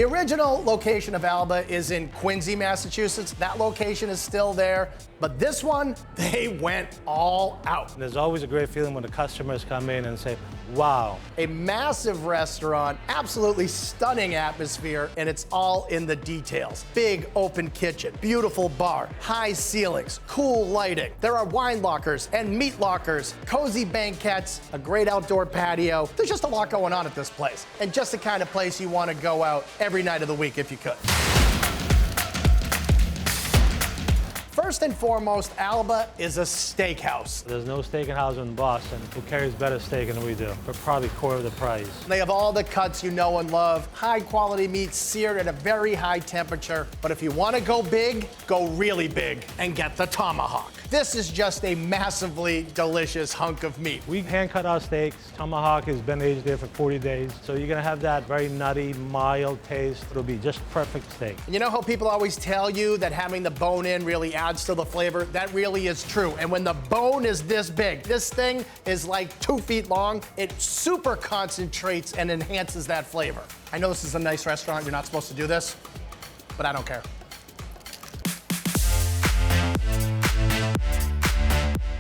The original location of Alba is in Quincy, Massachusetts. That location is still there, but this one, they went all out. There's always a great feeling when the customers come in and say, wow. A massive restaurant, absolutely stunning atmosphere, and it's all in the details. Big open kitchen, beautiful bar, high ceilings, cool lighting. There are wine lockers and meat lockers, cozy banquettes, a great outdoor patio. There's just a lot going on at this place, and just the kind of place you want to go out every night of the week if you could. First and foremost, Alba is a steakhouse. There's no steakhouse in Boston who carries better steak than we do for probably quarter of the price. They have all the cuts you know and love, high quality meat seared at a very high temperature. But if you want to go big, go really big and get the Tomahawk. This is just a massively delicious hunk of meat. We hand cut our steaks. Tomahawk has been aged there for 40 days. So you're gonna have that very nutty, mild taste. It'll be just perfect steak. And you know how people always tell you that having the bone in really adds to the flavor? That really is true. And when the bone is this big, this thing is like 2 feet long, it super concentrates and enhances that flavor. I know this is a nice restaurant, you're not supposed to do this, but I don't care.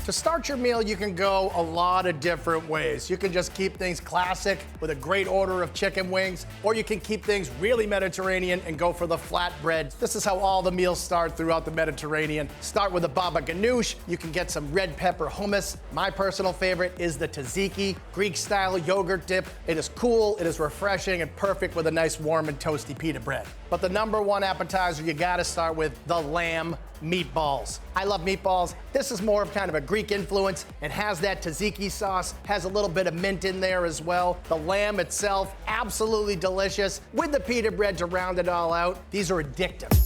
To start your meal, you can go a lot of different ways. You can just keep things classic with a great order of chicken wings, or you can keep things really Mediterranean and go for the flatbread. This is how all the meals start throughout the Mediterranean. Start with a baba ganoush. You can get some red pepper hummus. My personal favorite is the tzatziki, Greek-style yogurt dip. It is cool, it is refreshing, and perfect with a nice warm and toasty pita bread. But the #1 appetizer you gotta start with, the lamb meatballs. I love meatballs. This is more of kind of a Greek influence. It has that tzatziki sauce, has a little bit of mint in there as well. The lamb itself, absolutely delicious, with the pita bread to round it all out. These are addictive.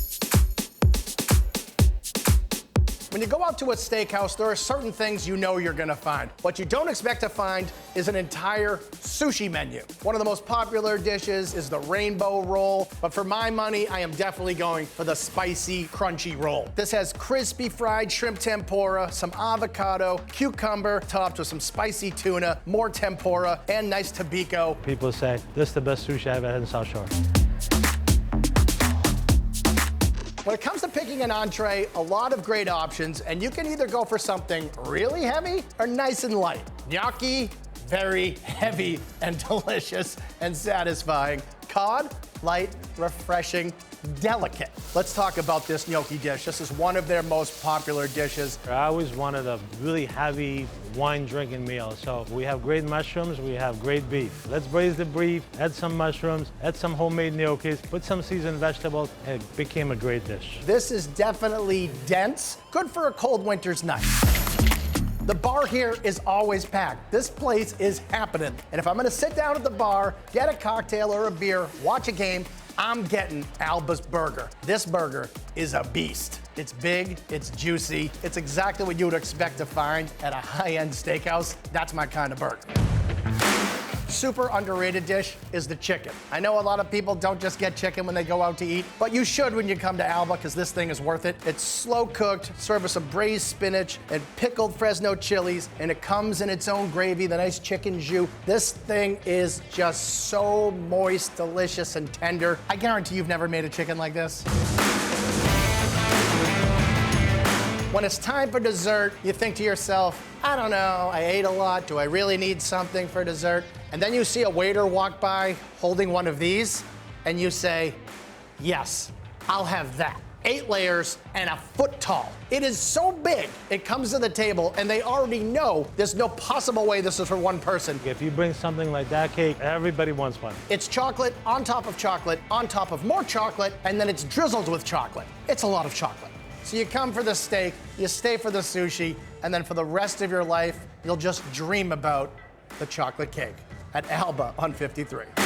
When you go out to a steakhouse, there are certain things you know you're gonna find. What you don't expect to find is an entire sushi menu. One of the most popular dishes is the rainbow roll, but for my money, I am definitely going for the spicy, crunchy roll. This has crispy fried shrimp tempura, some avocado, cucumber, topped with some spicy tuna, more tempura, and nice tobiko. People say, this is the best sushi I've had in South Shore. When it comes to picking an entree, a lot of great options, and you can either go for something really heavy or nice and light. Gnocchi, very heavy and delicious and satisfying. Cod, light, refreshing, delicate. Let's talk about this gnocchi dish. This is one of their most popular dishes. I always wanted a really heavy wine drinking meal. So we have great mushrooms, we have great beef. Let's braise the beef, add some mushrooms, add some homemade gnocchis, put some seasoned vegetables, and it became a great dish. This is definitely dense, good for a cold winter's night. The bar here is always packed. This place is happening. And if I'm gonna sit down at the bar, get a cocktail or a beer, watch a game, I'm getting Alba's burger. This burger is a beast. It's big, it's juicy. It's exactly what you would expect to find at a high-end steakhouse. That's my kind of burger. Super underrated dish is the chicken. I know a lot of people don't just get chicken when they go out to eat, but you should when you come to Alba because this thing is worth it. It's slow cooked, served with some braised spinach and pickled Fresno chilies, and it comes in its own gravy, the nice chicken jus. This thing is just so moist, delicious, and tender. I guarantee you've never made a chicken like this. When it's time for dessert, you think to yourself, I don't know, I ate a lot, do I really need something for dessert? And then you see a waiter walk by holding one of these, and you say, yes, I'll have that. 8 layers and a foot tall. It is so big, it comes to the table, and they already know there's no possible way this is for one person. If you bring something like that cake, everybody wants one. It's chocolate, on top of more chocolate, and then it's drizzled with chocolate. It's a lot of chocolate. So you come for the steak, you stay for the sushi, and then for the rest of your life, you'll just dream about the chocolate cake at Alba on 53.